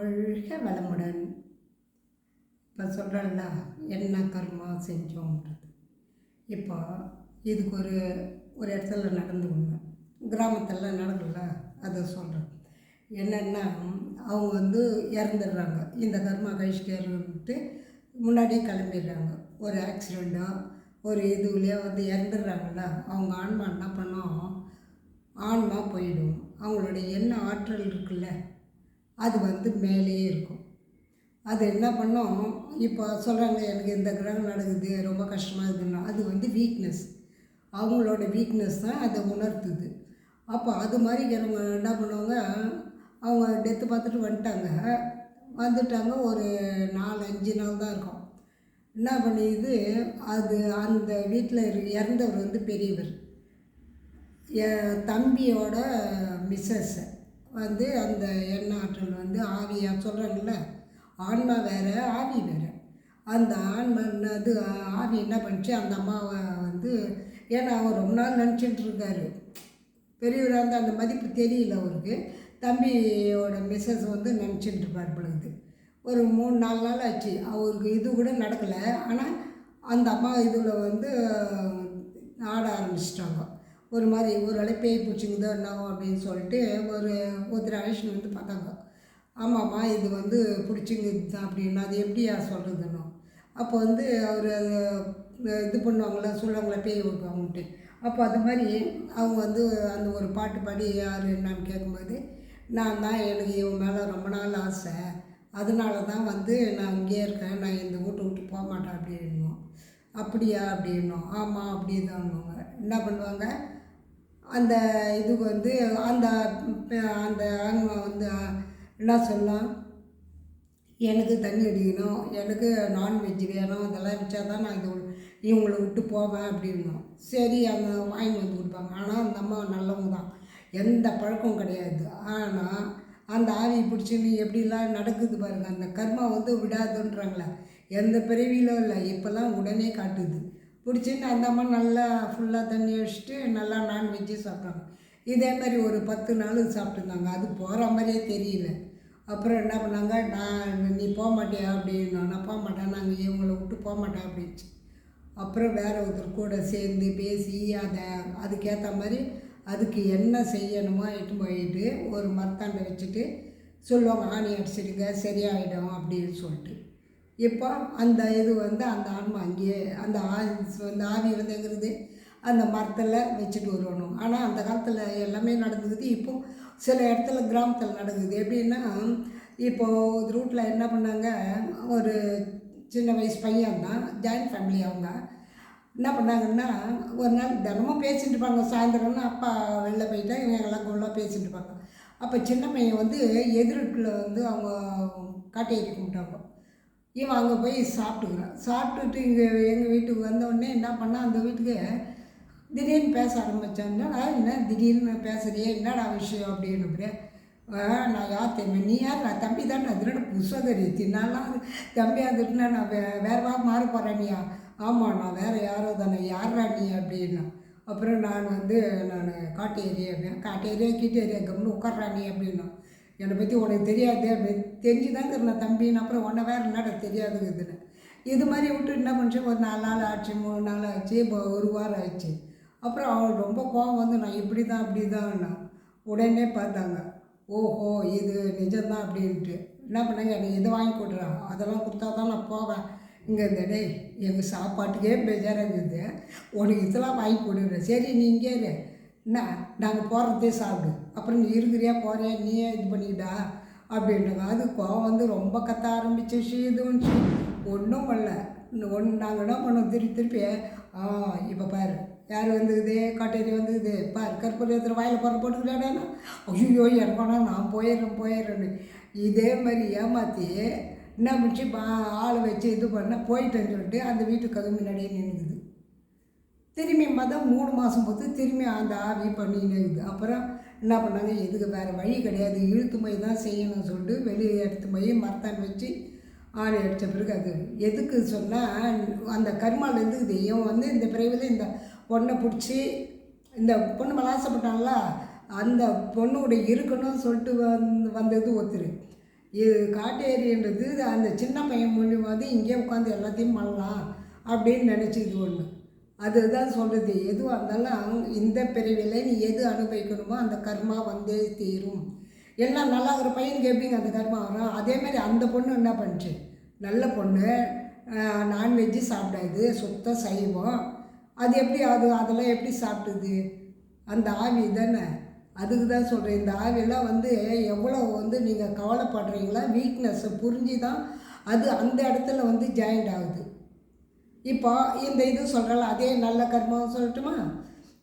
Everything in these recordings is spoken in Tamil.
வாழ்க வளமுடன். இப்போ சொல்கிறேன்ல, என்ன கர்மா செஞ்சோன்றது. இப்போ இதுக்கு ஒரு ஒரு இடத்துல நடந்து ஒன்று கிராமத்தில் நடக்கல, அதை சொல்கிறேன். என்னென்னா, அவங்க இறந்துடுறாங்க. இந்த கர்மா கழிச்சிட்டே இருந்துட்டு முன்னாடியே கிளம்பிடுறாங்க. ஒரு ஆக்சிடெண்ட்டோ ஒரு இதுலேயோ இறந்துடுறாங்கல்ல, அவங்க ஆன்மா என்ன பண்ணோம், ஆன்மா போயிடும். அவங்களுடைய என்ன ஆற்றல் இருக்குல்ல, அது மேலேயே இருக்கும். அது என்ன பண்ணோம், இப்போ சொல்கிறாங்க எனக்கு இந்த கிரகம் நடக்குது, ரொம்ப கஷ்டமாக இருக்குதுன்னா, அது வீக்னஸ். அவங்களோட வீக்னஸ் தான் அதை உணர்த்துது. அப்போ அது மாதிரி அவங்க என்ன பண்ணுவாங்க, அவங்க டெத்து பார்த்துட்டு வந்துட்டாங்க. ஒரு 4-5 நாள் தான் இருக்கும். என்ன பண்ணிது, அது அந்த வீட்டில் இறந்தவர் பெரியவர், என் தம்பியோட மிஸ்ஸஸ் அந்த எண்ண ஆற்றல் ஆவியாக சொல்கிறாங்கல்ல, ஆன்மா வேறு ஆவி வேறு. அந்த ஆன்மா ஆவி என்ன பண்ணிச்சு, அந்த அம்மாவை ஏன்னா அவர் ரொம்ப நாள் நினச்சிட்டு இருக்காரு, பெரியவராக இருந்தால் அந்த மதிப்பு தெரியல அவருக்கு. தம்பியோட மிஸ்ஸஸ் நினச்சிட்டு இருப்பார் பொழுது. ஒரு 3-4 நாள் ஆச்சு, அவருக்கு இது கூட நடக்கலை. ஆனால் அந்த அம்மா இதில் ஆட ஆரம்பிச்சிட்டாங்க. ஒரு மாதிரி ஒரு வேளை பேய் பிடிச்சிங்குதோ என்னவோ அப்படின்னு சொல்லிட்டு ஒருத்தர் அழைச்சின்னு பார்த்தாங்க. ஆமாம்மா, இது பிடிச்சிங்குது தான் அப்படின்னா, அது எப்படியா சொல்கிறதுன்னு. அப்போ அவர் இது பண்ணுவாங்களே, சொல்லுவாங்களே பேய் ஓட்டுவாங்கன்ட்டு. அப்போ அது மாதிரி அவங்க அந்த ஒரு பாட்டு பாடி யார் என்னான்னு கேட்கும்போது, நான் தான் எனக்கு இவன் மேலே ரொம்ப நாள் ஆசை, அதனால தான் நான் இங்கேயே இருக்கேன், நான் இந்த வீட்டை விட்டு போக மாட்டேன் அப்படின்னுவோம். அப்படியா அப்படின்னும். ஆமாம் அப்படி தான்னுவாங்க. என்ன பண்ணுவாங்க, அந்த இதுக்கு அந்த அந்த ஆன்மா என்ன சொல்லலாம், எனக்கு தண்ணி அடிக்கணும், எனக்கு நான்வெஜ் வேணும், இதெல்லாம் வச்சா தான் நான் இவங்களை விட்டு போவேன் அப்படின்னும். சரி, அந்த வாங்கி கொடுப்பாங்க. ஆனால் அந்த அம்மா நல்லவங்க தான், எந்த பழக்கம் கிடையாது. ஆனால் அந்த ஆவி பிடிச்சின்னு எப்படிலாம் நடக்குது பாருங்கள். அந்த கர்மா விடாதுன்றாங்களே, எந்த பிறவியிலும் இல்லை, இப்போல்லாம் உடனே காட்டுது. பிடிச்சின்னு அந்த அம்மா நல்லா ஃபுல்லாக தண்ணி வச்சுட்டு நல்லா நான்வெஜ்ஜு சாப்பிட்றாங்க. இதே மாதிரி ஒரு 10 நாள் சாப்பிட்டுருந்தாங்க. அது போகிற மாதிரியே தெரியல. அப்புறம் என்ன பண்ணாங்க, நீ போக மாட்டியா அப்படின்னா, நான் போக மாட்டேன், நாங்கள் இவங்களை விட்டு போக மாட்டேன் அப்படின்ச்சு. அப்புறம் வேறு ஒருத்தர் கூட சேர்ந்து பேசி அதுக்கேற்ற மாதிரி அதுக்கு என்ன செய்யணுமோ இட்டு போயிட்டு ஒரு மரத்தாண்டை வச்சுட்டு சொல்லுவாங்க, ஆணி அடிச்சிடுங்க சரியாயிடும் அப்படின்னு சொல்லிட்டு. இப்போ அந்த இது அந்த ஆன்மா அங்கேயே அந்த ஆவி எங்கிறது அந்த மரத்தில் வச்சுட்டு வரணும். ஆனால் அந்த காலத்தில் எல்லாமே நடந்துக்குது. இப்போது சில இடத்துல கிராமத்தில் நடக்குது. எப்படின்னா, இப்போது ரூட்டில் என்ன பண்ணாங்க, ஒரு சின்ன வயசு பையன் தான், ஜாயின்ட் ஃபேமிலி. அவங்க என்ன பண்ணாங்கன்னா, ஒரு நாள் தினமும் பேசிகிட்டு இருப்பாங்க. சாயந்தரம்னா அப்பா வெளில போயிட்டா இவங்கெல்லாம் குள்ளே பேசிகிட்டு இருப்பாங்க. அப்போ சின்ன பையன் எதிர்ட்டில் அவங்க காட்டு ஏறி கும்பிட்டாங்க. இவன் அங்கே போய் சாப்பிட்டுட்டு இங்கே எங்கள் வீட்டுக்கு வந்தோடனே என்ன பண்ணால், அந்த வீட்டுக்கு திடீர்னு பேச ஆரம்பித்தாங்கன்னா, என்ன திடீர்னு பேசுகிறியே, என்னடா விஷயம் அப்படின்னு. நான் யார் தெரியுமா, நீ யார், நான் தம்பி தான், அதனோட புஸ்தகரி தின்னாலாம் தம்பி வந்துட்டுனா நான் வேறுவா மாற போகிறேனியா. ஆமாம், நான் வேறு யாரோ தானே, யாரா நீ அப்படின்னா. அப்புறம் நான் நான் காட்டு ஏரியா அப்படின், காட்டு ஏரியா கீட்டு ஏரியா கம்னு உட்கார்றானி அப்படின்னா. என்னை பற்றி உனக்கு தெரியாது அப்படின்னு தெரிஞ்சு தாங்க நான் தம்பின்னு. அப்புறம் உன்னை வேறு என்னடா தெரியாதுங்குதுன்னு. இது மாதிரி விட்டு என்ன பண்ணுச்சு, ஒரு 4 நாள் ஆச்சு, 3 நாள் ஆச்சு, இப்போ ஒரு வாரம் ஆச்சு. அப்புறம் அவள் ரொம்ப கோவம் நான் இப்படி தான் அப்படி தான்னா. உடனே பார்த்தாங்க, ஓஹோ இது நிஜம்தான் அப்படின்ட்டு. என்ன பண்ணாங்க, எனக்கு எது வாங்கி கொடுறான், அதெல்லாம் கொடுத்தா தான் நான் போவேன். இங்கே டேய் எங்கள் சாப்பாட்டுக்கே பேஜாராக இருக்குது, உனக்கு இதெல்லாம் வாங்கி கொடுக்குறேன், சரி நீ இங்கே இரு, என்ன நாங்கள் போகிறதே சாப்பிடு, அப்புறம் நீ இருக்கிறியா போறியா நீயே இது பண்ணிக்கிட்டா அப்படின்றாங்க. அது கோவம் ரொம்ப கத்த ஆரம்பிச்சிச்சு. இதுன்னு ஒன்றும் பண்ணல. நாங்கள் என்ன பண்ணோம், திருப்பி இப்போ பாரு யார் காட்டேரி பாரு கற்பூரத்தில் வாயில் போட்டுக்கிறாடானா, ஐயோ எனக்கானா நான் போயிடுறேன்னு. இதே மாதிரி ஏமாற்றி என்ன பண்ணிச்சு, ஆளை வச்சு இது பண்ண போயிட்டேன்னு சொல்லிட்டு அந்த வீட்டுக்கு கதவு முன்னாடியே நின்றுக்குது. திரும்பி பார்த்தா 3 மாதம் போது திரும்பி அந்த ஆவி பண்ணின்னு இருக்குது. அப்புறம் என்ன பண்ணாங்க, எதுக்கு வேறு வழி கிடையாது, இழுத்து போய் தான் செய்யணும்னு சொல்லிட்டு வெளியே எடுத்து போய் மரத்தான் வச்சு ஆணி அடித்த பிறகு அது எதுக்கு சொன்னால், அந்த கர்மாவில் இருக்குது. இவன் இந்த பிறவியில் இந்த பொண்ணை பிடிச்சி இந்த பொண்ணு மேலே ஆசைப்பட்டாங்களா, அந்த பொண்ணோட இருக்கணும்னு சொல்லிட்டு வந்தது ஒருத்தர். இது காட்டேரின்றது அந்த சின்ன பையன் மூலியமாவது இங்கே உட்காந்து எல்லாத்தையும் பண்ணலாம் அப்படின்னு நினச்சிது ஒன்று. அதுதான் சொல்கிறது, எதுவாக இருந்தாலும் இந்த பிறவியில் நீ எது அனுபவிக்கணுமோ அந்த கர்மா வந்தே தீரும். எல்லாம் நல்லா இருக்கிற பையனுக்கு எப்படிங்க அந்த கர்மா வரும்? அதேமாதிரி அந்த பொண்ணு என்ன பண்ணுச்சு, நல்ல பொண்ணு, நான்வெஜ்ஜு சாப்பிடாது, சுத்த சைவம். அது எப்படி அதெல்லாம் எப்படி சாப்பிட்டுது? அந்த ஆவி தானே. அதுக்கு தான் சொல்கிறேன், இந்த ஆவியெல்லாம் எவ்வளோ நீங்கள் கவலைப்படுறீங்களா, வீக்னஸை புரிஞ்சு தான் அது அந்த இடத்துல ஜாயிண்ட் ஆகுது. இப்போ இந்த இது சொல்கிறால அதே நல்ல கர்மாவும் சொல்லட்டுமா?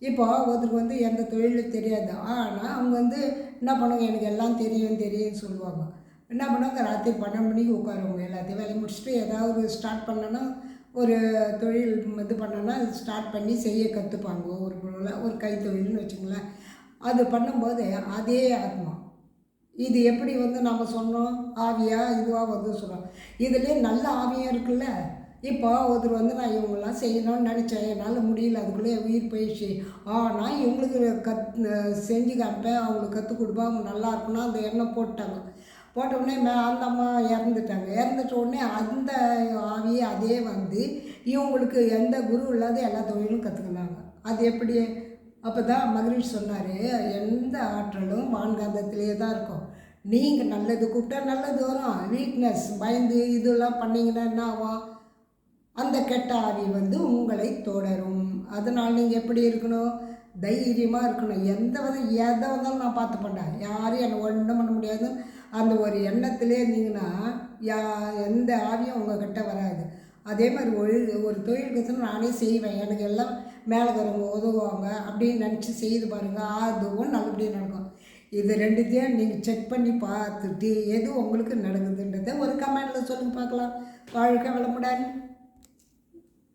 இப்போ ஒருத்தருக்கு எந்த தொழிலும் தெரியாது, ஆனால் அவங்க என்ன பண்ணுவாங்க, எனக்கு எல்லாம் தெரியும்னு சொல்லுவாங்க. என்ன பண்ணுவாங்க, ராத்திரி 12 மணிக்கு உட்காருவாங்க, எல்லாத்தையும் வேலையை முடிச்சுட்டு ஏதாவது ஸ்டார்ட் பண்ணோன்னா, ஒரு தொழில் இது பண்ணோன்னா அது ஸ்டார்ட் பண்ணி செய்ய கற்றுப்பாங்க. ஒரு கைத்தொழில்னு வச்சுங்களேன். அது பண்ணும்போது அதே ஆத்மா இது எப்படி நாம் சொன்னோம், ஆவியாக இதுவாக சொல்கிறோம். இதுலேயே நல்ல ஆவியும் இருக்குல்ல. இப்போ ஒருத்தர் நான் இவங்கெல்லாம் செய்யணும்னு நினச்சேன், என்னால் முடியல, அதுக்குள்ளே உயிர் போயிடுச்சு. ஆனால் இவங்களுக்கு செஞ்சு காமிப்பேன், அவங்களுக்கு கற்றுக் கொடுப்பேன், அவங்க நல்லா இருக்கணும் அந்த எண்ணம் போட்டாங்க. போட்ட உடனே அந்த அம்மா இறந்துட்டாங்க. இறந்துட்ட உடனே அந்த ஆவியே அதே இவங்களுக்கு எந்த குரு இல்லாத எல்லா தொழிலும் கற்றுக்கினாங்க. அது எப்படி? அப்போ தான் மகரிஷி சொன்னார், எந்த ஆற்றலும் வான்காந்தத்திலே தான் இருக்கும். நீங்கள் நல்லது கூப்பிட்டா நல்லது வரும். வீக்னஸ் பயந்து இதெல்லாம் பண்ணிங்கன்னா என்ன ஆகும், அந்த கெட்ட ஆவி உங்களை தொடரும். அதனால் நீங்கள் எப்படி இருக்கணும், தைரியமாக இருக்கணும். எதை வந்தாலும் நான் பார்த்து பண்ணேன், யாரும் என்னை ஒன்றும் பண்ண முடியாது அந்த ஒரு எண்ணத்திலே இருந்தீங்கன்னா எந்த ஆவியும் உங்கள்கிட்ட வராது. அதே மாதிரி ஒரு தொழில் கற்றுன்னு நானே செய்வேன், எனக்கு எல்லாம் மேலே இருக்கிறவங்க உதவுவாங்க அப்படின்னு நினச்சி செய்து பாருங்கள், அதுவும் நல்லபடியாக நடக்கும். இது ரெண்டுத்தையும் நீங்கள் செக் பண்ணி பார்த்துட்டு எது உங்களுக்கு நடக்குதுன்றதை ஒரு கமெண்டில் சொல்லுங்கள் பார்க்கலாம். வாழ்க்கை வளமுடன்.